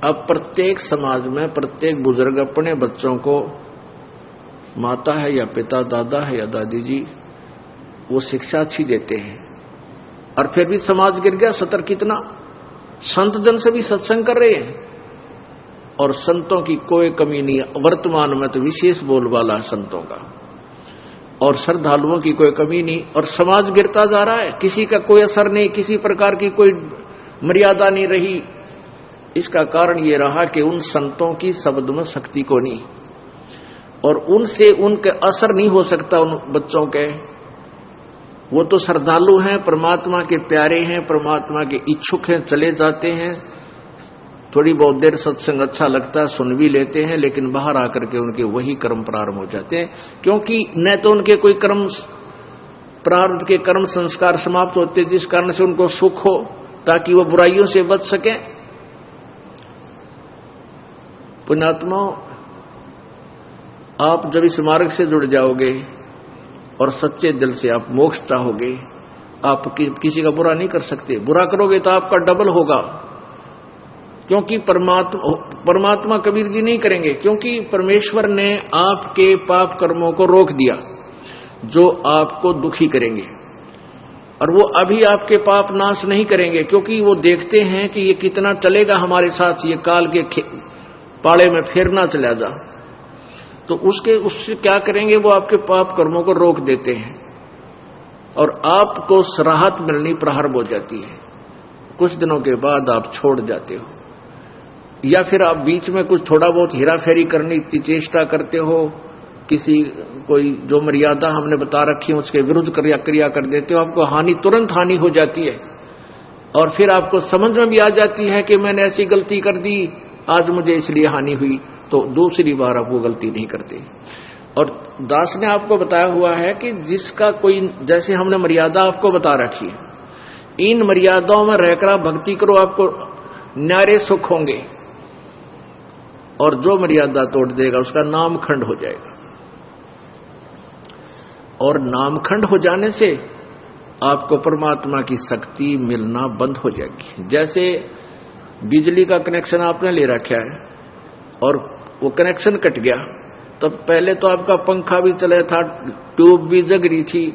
अब प्रत्येक समाज में प्रत्येक बुजुर्ग अपने बच्चों को, माता है या पिता, दादा है या दादी जी, वो शिक्षा अच्छी देते हैं, और फिर भी समाज गिर गया। सतर कितना संत जन से भी सत्संग कर रहे हैं, और संतों की कोई कमी नहीं है। वर्तमान में तो विशेष बोलबाला है संतों का, और श्रद्धालुओं की कोई कमी नहीं, और समाज गिरता जा रहा है। किसी का कोई असर नहीं, किसी प्रकार की कोई मर्यादा नहीं रही। इसका कारण ये रहा कि उन संतों की शब्द में शक्ति को नहीं, और उनसे उनके असर नहीं हो सकता उन बच्चों के। वो तो श्रद्धालु हैं, परमात्मा के प्यारे हैं, परमात्मा के इच्छुक हैं, चले जाते हैं, थोड़ी बहुत देर सत्संग अच्छा लगता है, सुन भी लेते हैं, लेकिन बाहर आकर के उनके वही कर्म प्रारंभ हो जाते हैं, क्योंकि न तो उनके कोई कर्म प्रारब्ध के कर्म संस्कार समाप्त होते जिस कारण से उनको सुख हो, ताकि वो बुराइयों से बच सके। पुण्यात्मा, आप जब इस मार्ग से जुड़ जाओगे और सच्चे दिल से आप मोक्ष चाहोगे, आप किसी का बुरा नहीं कर सकते। बुरा करोगे तो आपका डबल होगा, क्योंकि परमात्मा कबीर जी नहीं करेंगे, क्योंकि परमेश्वर ने आपके पाप कर्मों को रोक दिया जो आपको दुखी करेंगे, और वो अभी आपके पाप नाश नहीं करेंगे, क्योंकि वो देखते हैं कि ये कितना चलेगा हमारे साथ, ये काल के पाले में फिर ना चला जा। तो उससे क्या करेंगे, वो आपके पाप कर्मों को रोक देते हैं, और आपको राहत मिलनी प्रारंभ हो जाती है। कुछ दिनों के बाद आप छोड़ जाते हो, या फिर आप बीच में कुछ थोड़ा बहुत हेरा फेरी करने की चेष्टा करते हो, किसी कोई जो मर्यादा हमने बता रखी है उसके विरुद्ध क्रिया कर देते हो, आपको हानि, तुरंत हानि हो जाती है, और फिर आपको समझ में भी आ जाती है कि मैंने ऐसी गलती कर दी, आज मुझे इसलिए हानि हुई, तो दूसरी बार आप वो गलती नहीं करते। और दास ने आपको बताया हुआ है कि जिसका कोई, जैसे हमने मर्यादा आपको बता रखी है, इन मर्यादाओं में रहकर आप भक्ति करो, आपको न्यारे सुख होंगे, और जो मर्यादा तोड़ देगा उसका नामखंड हो जाएगा, और नामखंड हो जाने से आपको परमात्मा की शक्ति मिलना बंद हो जाएगी। जैसे बिजली का कनेक्शन आपने ले रखा है और वो कनेक्शन कट गया, तब पहले तो आपका पंखा भी चला था, ट्यूब भी जग रही थी,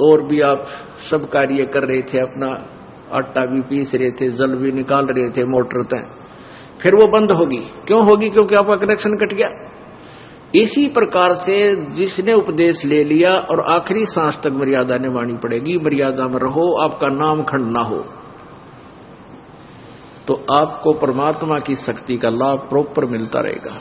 और भी आप सब कार्य कर रहे थे, अपना आटा भी पीस रहे थे, जल भी निकाल रहे थे मोटर तक, फिर वो बंद होगी। क्यों होगी? क्योंकि आपका कनेक्शन कट गया। इसी प्रकार से जिसने उपदेश ले लिया और आखिरी सांस तक मर्यादा निभानी पड़ेगी, मर्यादा में रहो, आपका नाम खंड ना हो, तो आपको परमात्मा की शक्ति का लाभ प्रॉपर मिलता रहेगा।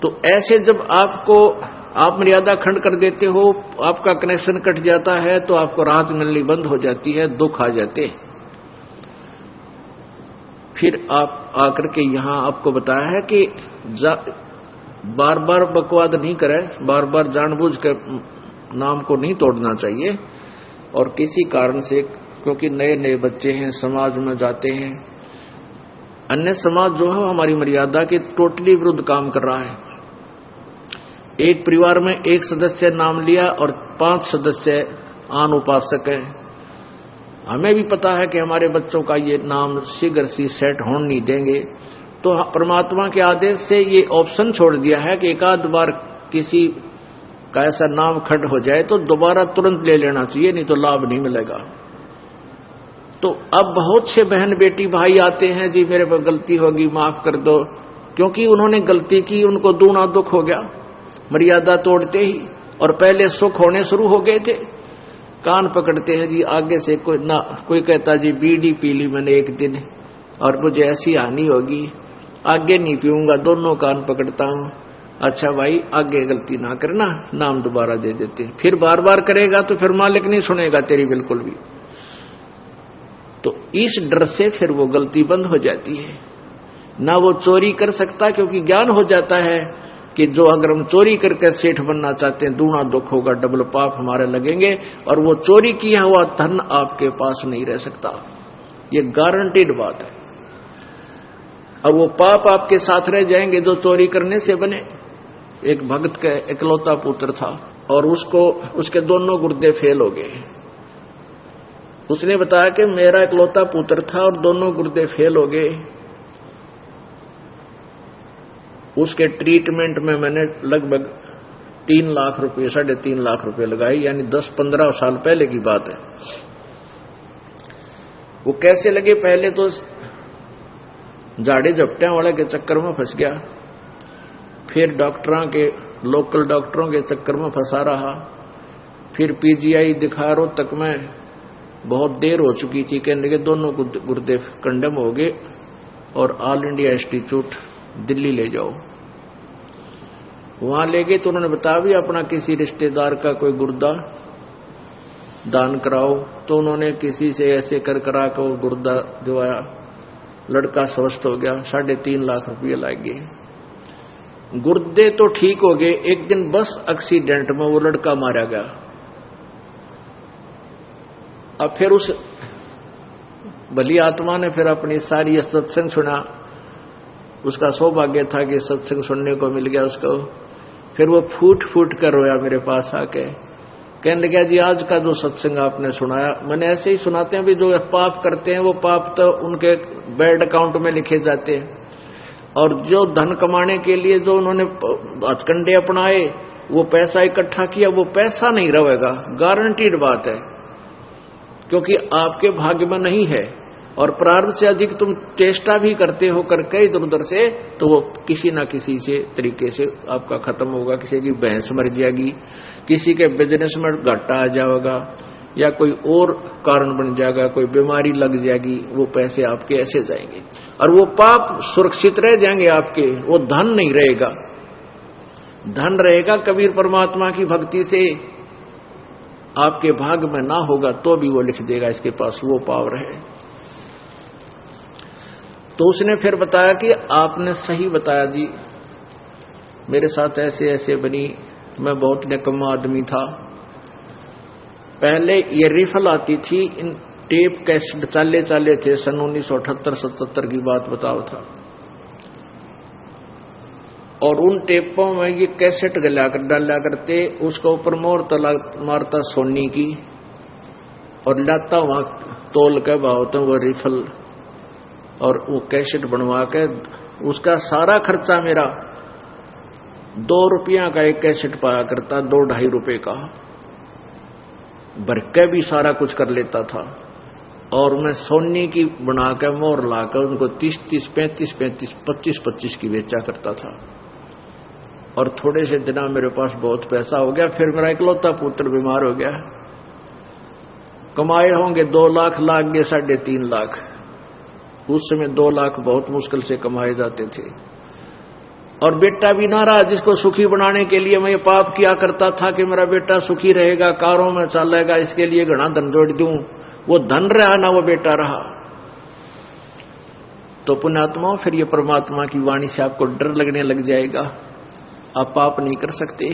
तो ऐसे जब आप मर्यादा खंड कर देते हो, आपका कनेक्शन कट जाता है, तो आपको राहत मिलनी बंद हो जाती है, दुख आ जाते। फिर आप आकर के यहां आपको बताया है कि बार बार बकवाद नहीं करें, बार बार जानबूझ के नाम को नहीं तोड़ना चाहिए, और किसी कारण से, क्योंकि नए नए बच्चे हैं, समाज में जाते हैं, अन्य समाज जो है हमारी मर्यादा के टोटली विरुद्ध काम कर रहा है। एक परिवार में एक सदस्य नाम लिया और 5 सदस्य आन उपासक है। हमें भी पता है कि हमारे बच्चों का ये नाम शीघ्र सी सेट होने नहीं देंगे, तो परमात्मा के आदेश से ये ऑप्शन छोड़ दिया है कि एक आध बार किसी का ऐसा नाम खंड हो जाए तो दोबारा तुरंत ले लेना चाहिए, नहीं तो लाभ नहीं मिलेगा। तो अब बहुत से बहन बेटी भाई आते हैं, जी मेरे पर गलती होगी, माफ कर दो, क्योंकि उन्होंने गलती की, उनको दूना दुख हो गया मर्यादा तोड़ते ही, और पहले सुख होने शुरू हो गए थे। कान पकड़ते हैं जी, आगे से कोई कहता जी बीड़ी पी ली मैंने एक दिन और मुझे ऐसी हानि होगी, आगे नहीं पीऊंगा, दोनों कान पकड़ता हूं। अच्छा भाई, आगे गलती ना करना, नाम दोबारा दे देते। फिर बार बार करेगा तो फिर मालिक नहीं सुनेगा तेरी बिल्कुल भी। तो इस डर से फिर वो गलती बंद हो जाती है, ना वो चोरी कर सकता, क्योंकि ज्ञान हो जाता है कि जो अगर हम चोरी करके सेठ बनना चाहते हैं, दूना दुख होगा, डबल पाप हमारे लगेंगे, और वो चोरी किया हुआ धन आपके पास नहीं रह सकता, ये गारंटीड बात है। और वो पाप आपके साथ रह जाएंगे जो चोरी करने से बने। एक भक्त का इकलौता पुत्र था और उसके दोनों गुर्दे फेल हो गए। उसने बताया कि मेरा इकलौता पुत्र था और दोनों गुर्दे फेल हो गए, उसके ट्रीटमेंट में मैंने लगभग 3 लाख रुपए, 3.5 लाख रुपए लगाए, यानी 10-15 साल पहले की बात है। वो कैसे लगे? पहले तो झाड़े झपटियां वाले के चक्कर में फंस गया, फिर डॉक्टरों के, लोकल डॉक्टरों के चक्कर में फंसा रहा, फिर पीजीआई दिखा रोहतक में बहुत देर हो चुकी थी, कहने के दोनों गुर्दे कंडम हो गए और ऑल इंडिया इंस्टीट्यूट दिल्ली ले जाओ। वहां ले गए तो उन्होंने बताया भी अपना किसी रिश्तेदार का कोई गुर्दा दान कराओ, तो उन्होंने किसी से ऐसे कर करा कर वो गुर्दा दिवाया, लड़का स्वस्थ हो गया, 3.5 लाख रुपये लग गए। गुर्दे तो ठीक हो गए, एक दिन बस एक्सीडेंट में वो लड़का मारा गया। अब फिर उस भली आत्मा ने फिर अपनी सारी सत्संग सुना, उसका सौभाग्य था कि सत्संग सुनने को मिल गया उसको। फिर वो फूट फूट कर रोया मेरे पास आके, कहने लगा जी आज का जो सत्संग आपने सुनाया, मैंने ऐसे ही सुनाते हैं भी जो पाप करते हैं वो पाप तो उनके बैड अकाउंट में लिखे जाते हैं, और जो धन कमाने के लिए जो उन्होंने हथकंडे अपनाए, वो पैसा इकट्ठा किया, वो पैसा नहीं रहेगा, गारंटीड बात है, क्योंकि आपके भाग्य में नहीं है। और प्रारब्ध से अधिक तुम चेष्टा भी करते हो करके इधर उधर से, तो वो किसी ना किसी से तरीके से आपका खत्म होगा। किसी की भैंस मर जाएगी, किसी के बिजनेस में घाटा आ जाएगा, या कोई और कारण बन जाएगा, कोई बीमारी लग जाएगी, वो पैसे आपके ऐसे जाएंगे और वो पाप सुरक्षित रह जाएंगे आपके, वो धन नहीं रहेगा। धन रहेगा कबीर परमात्मा की भक्ति से, आपके भाग में ना होगा तो भी वो लिख देगा इसके पास वो पावर है। तो उसने फिर बताया कि आपने सही बताया जी, मेरे साथ ऐसे ऐसे बनी, मैं बहुत निकम्मा आदमी था। पहले ये रिफल आती थी, इन टेप कैसेट चाले थे, सन 1978-77 की बात बताओ था, और उन टेपों में ये कैसेट डाला करते, उसके ऊपर मोहर मारता सोनी की और लाता वहां तोल के भाव तो वो रिफल, और वो कैसेट बनवा के उसका सारा खर्चा मेरा 2 रुपया का एक कैसेट पाया करता, 2-2.5 रुपए का भर के भी सारा कुछ कर लेता था। और मैं सोनी की बना के मोहर लाकर उनको 30-30, 35-35, 25-25 की बेचा करता था। और थोड़े से दिना मेरे पास बहुत पैसा हो गया। फिर मेरा इकलौता पुत्र बीमार हो गया, कमाए होंगे 2 लाख, लाग गए 3.5 लाख। उस समय 2 लाख बहुत मुश्किल से कमाए जाते थे। और बेटा भी ना रहा, जिसको सुखी बनाने के लिए मैं ये पाप किया करता था कि मेरा बेटा सुखी रहेगा, कारों में चलेगा, इसके लिए घना धन जोड़ दूं, वो धन रहा ना वो बेटा रहा। तो पुण्यात्मा, फिर ये परमात्मा की वाणी से आपको डर लगने लग जाएगा, आप पाप नहीं कर सकते।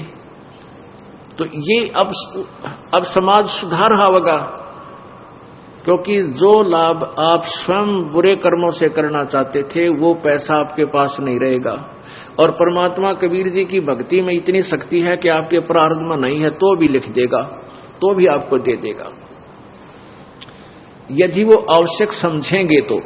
तो ये अब समाज सुधार होगा, क्योंकि जो लाभ आप स्वयं बुरे कर्मों से करना चाहते थे वो पैसा आपके पास नहीं रहेगा। और परमात्मा कबीर जी की भक्ति में इतनी शक्ति है कि आपके प्रारब्ध में नहीं है तो भी लिख देगा, तो भी आपको दे देगा, यदि वो आवश्यक समझेंगे तो।